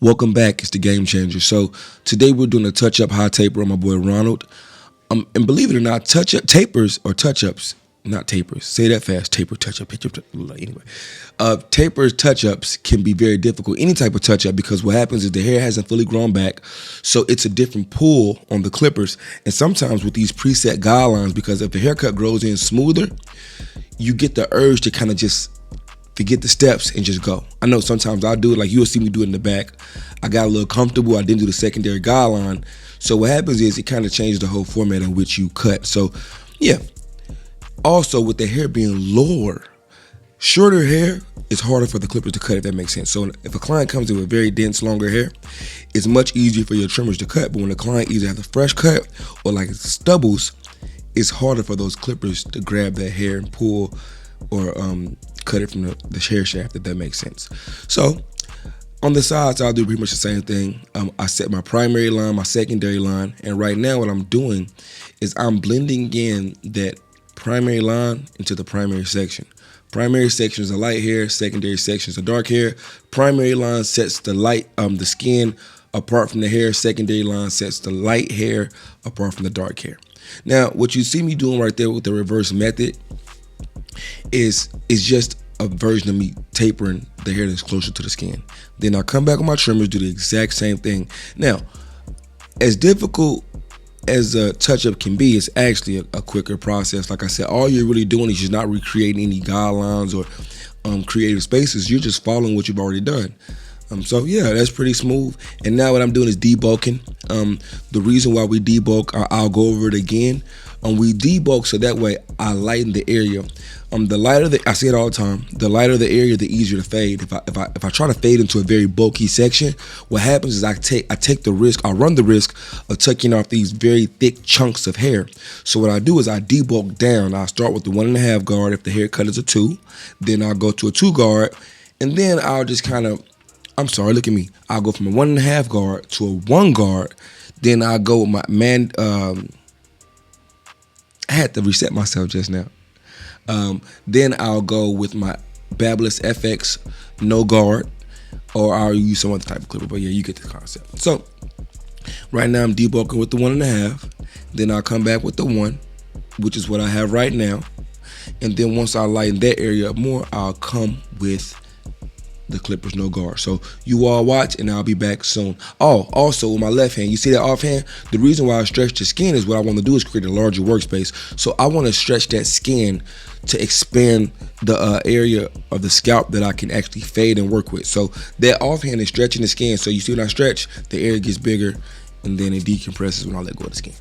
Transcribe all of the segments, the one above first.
Welcome back. It's the Gamechanger. So today we're doing a touch-up high taper on my boy Ronald. And believe it or not, touch-up tapers or touch-ups, not tapers. Say that fast. Taper, touch-up, anyway. Tapers, touch-ups can be very difficult. Any type of touch-up, because what happens is the hair hasn't fully grown back, so it's a different pull on the clippers. And sometimes with these preset guidelines, because if the haircut grows in smoother, you get the urge to kind of just forget the steps and just go. I know sometimes I do it, like you'll see me do it in the back. I got a little comfortable. I didn't do the secondary guideline. So what happens is it kind of changes the whole format in which you cut. So yeah. Also with the hair being lower, shorter hair, it's harder for the clippers to cut, if that makes sense. So if a client comes in with very dense, longer hair, it's much easier for your trimmers to cut. But when the client either has a fresh cut or like stubbles, it's harder for those clippers to grab that hair and pull or cut it from the hair shaft, if that makes sense. So on the sides, I'll do pretty much the same thing. I set my primary line, my secondary line, and right now what I'm doing is I'm blending in that primary line into the primary section. Primary section is the light hair, secondary section is the dark hair. Primary line sets the skin apart from the hair, secondary line sets the light hair apart from the dark hair. Now, what you see me doing right there with the reverse method is just a version of me tapering the hair that's closer to the skin. Then I come back with my trimmers, do the exact same thing. Now, as difficult as a touch-up can be, it's actually a quicker process. Like I said, all you're really doing is just not recreating any guidelines or creative spaces. You're just following what you've already done. So yeah, that's pretty smooth. And now what I'm doing is debulking. The reason why we debulk, I'll go over it again. We debulk so that way I lighten the area. The lighter I say it all the time, the lighter the area, the easier to fade. If I try to fade into a very bulky section, what happens is I take the risk, I run the risk of tucking off these very thick chunks of hair. So what I do is I debulk down. I start with the 1.5 guard if the haircut is a 2, then I'll go to a 2 guard, and then I'll just kind of, look at me. I'll go from a 1.5 guard to a 1 guard. Then I'll go with my I had to reset myself just now. Then I'll go with my Babyliss FX no guard, or I'll use some other type of clipper. But yeah, you get the concept. So right now I'm debulking with the 1.5. Then I'll come back with the 1, which is what I have right now. And then once I lighten that area up more, I'll come with the clippers no guard. So you all watch and I'll be back soon. Oh, also with my left hand, you see that offhand? The reason why I stretch the skin is what I want to do is create a larger workspace. So I want to stretch that skin to expand the area of the scalp that I can actually fade and work with. So that offhand is stretching the skin. So you see when I stretch, the area gets bigger and then it decompresses when I let go of the skin.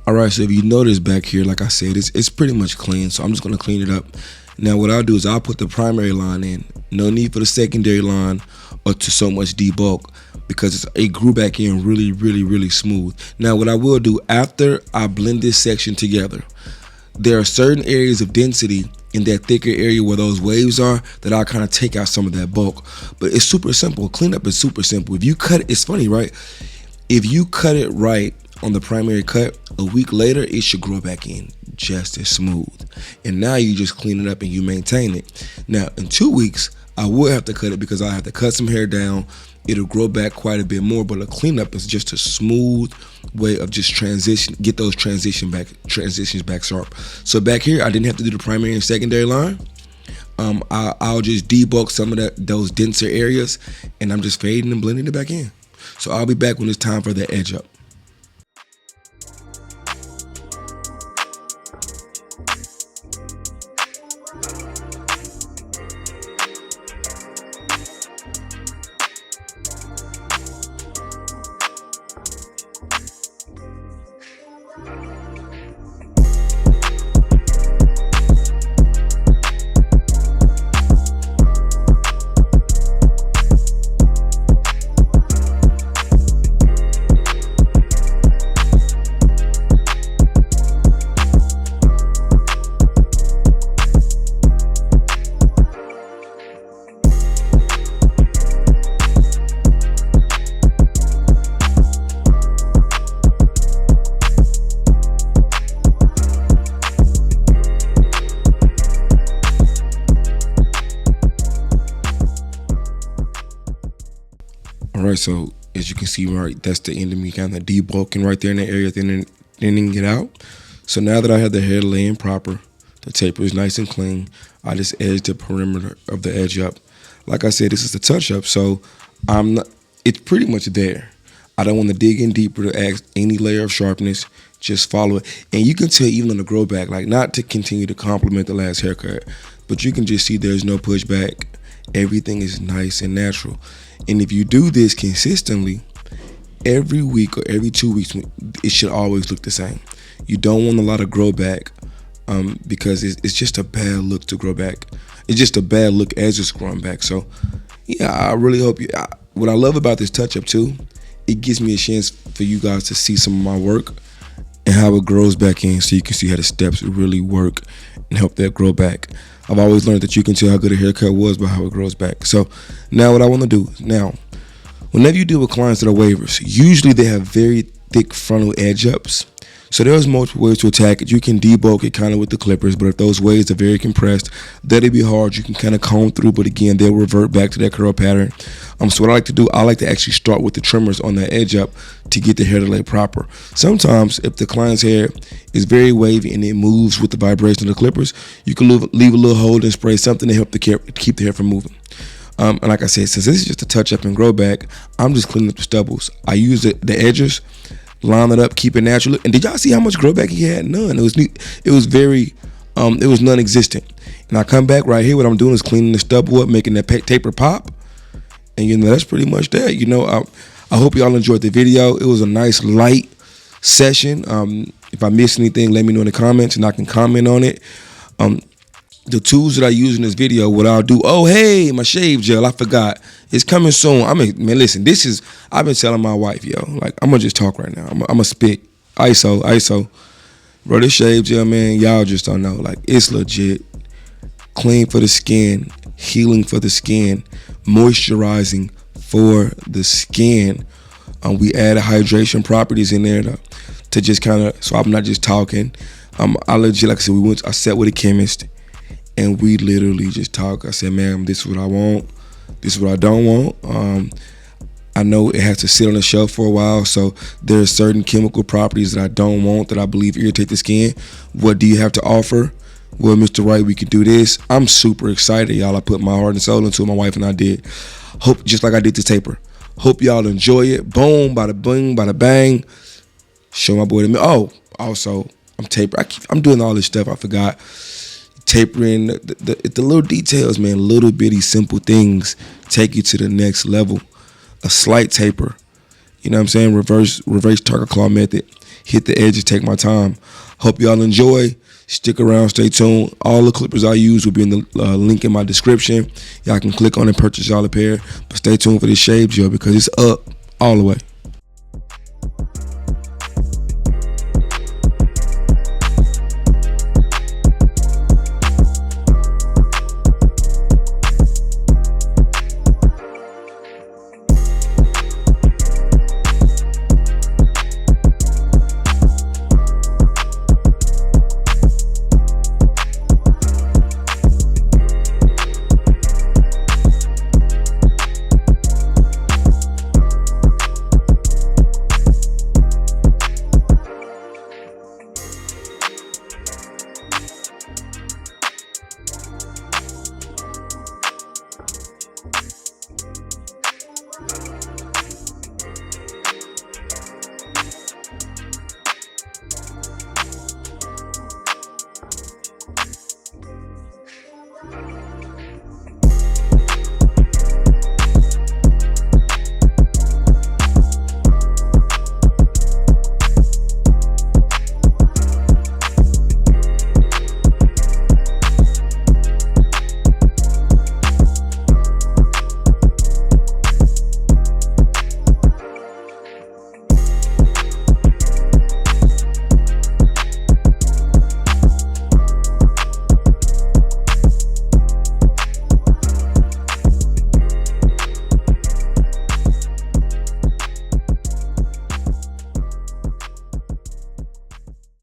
All right, so if you notice back here, like I said, it's pretty much clean. So I'm just gonna clean it up. Now what I'll do is I'll put the primary line in. No need for the secondary line or to so much debulk because it grew back in really, really, really smooth. Now what I will do after I blend this section together, there are certain areas of density in that thicker area where those waves are that I'll kind of take out some of that bulk. But it's super simple. Cleanup is super simple. If you cut it, it's funny, right? If you cut it right on the primary cut, a week later, it should grow back in just as smooth. And now you just clean it up and you maintain it. Now, in 2 weeks, I will have to cut it because I have to cut some hair down. It'll grow back quite a bit more, but a cleanup is just a smooth way of just get those transitions back sharp. So back here, I didn't have to do the primary and secondary line. I'll just debulk some of those denser areas, and I'm just fading and blending it back in. So I'll be back when it's time for the edge up. All right, so as you can see, right, that's the end of me kind of debulking right there in the area, thinning it out. So now that I have the hair laying proper, the taper is nice and clean, I just edge the perimeter of the edge up. Like I said, this is the touch up, so it's pretty much there. I don't want to dig in deeper to add any layer of sharpness, just follow it. And you can tell even on the grow back, like not to continue to compliment the last haircut, but you can just see there's no pushback. Everything is nice and natural. And if you do this consistently, every week or every 2 weeks, it should always look the same. You don't want a lot of grow back because it's just a bad look to grow back. It's just a bad look as it's growing back. So yeah, I really hope what I love about this touch up too, it gives me a chance for you guys to see some of my work and how it grows back in, so you can see how the steps really work and help that grow back. I've always learned that you can tell how good a haircut was by how it grows back. So now what I want to do now, whenever you deal with clients that are wavers, usually they have very thick frontal edge ups. So there's multiple ways to attack it. You can debulk it kind of with the clippers, but if those waves are very compressed, that'll be hard. You can kind of comb through, but again, they'll revert back to that curl pattern. So what I like to do, I like to actually start with the trimmers on that edge up to get the hair to lay proper. Sometimes if the client's hair is very wavy and it moves with the vibration of the clippers, you can leave a little hold and spray something to help keep the hair from moving. And like I said, since this is just a touch up and grow back, I'm just cleaning up the stubbles. I use the edges, line it up, keep it natural. And did y'all see how much grow back he had? None. It was neat. It was very, it was non-existent. And I come back right here. What I'm doing is cleaning the stubble up, making that taper pop. And that's pretty much that. I hope y'all enjoyed the video. It was a nice light session. If I missed anything, let me know in the comments and I can comment on it. The tools that I use in this video, what I'll do, oh, hey, my shave gel, I forgot. It's coming soon. Man, listen, I've been telling my wife, yo, like, I'm going to just talk right now. I'm going to spit. ISO. Bro, this shave gel, man, y'all just don't know. Like, it's legit. Clean for the skin, healing for the skin, moisturizing for the skin. We added hydration properties in there to just kind of, so I'm not just talking. I legit, like I said, I sat with a chemist. And we literally just talk. I said, ma'am, this is what I want. This is what I don't want. I know it has to sit on the shelf for a while, so there are certain chemical properties that I don't want that I believe irritate the skin. What do you have to offer? Well, Mr. Wright, we could do this. I'm super excited, y'all. I put my heart and soul into it. My wife and I did. Hope, just like I did the taper. Hope y'all enjoy it. Boom, bada bing, bada bang. Show my boy the oh, also, I'm doing all this stuff. I forgot. Tapering the little details, man. Little bitty simple things take you to the next level. A slight taper, you know what I'm saying? Reverse target claw method. hit the edges, take my time. Hope y'all enjoy. Stick around, stay tuned. All the clippers I use will be in the link in my description. Y'all can click on and purchase y'all a pair. But stay tuned for this shave gel because it's up all the way.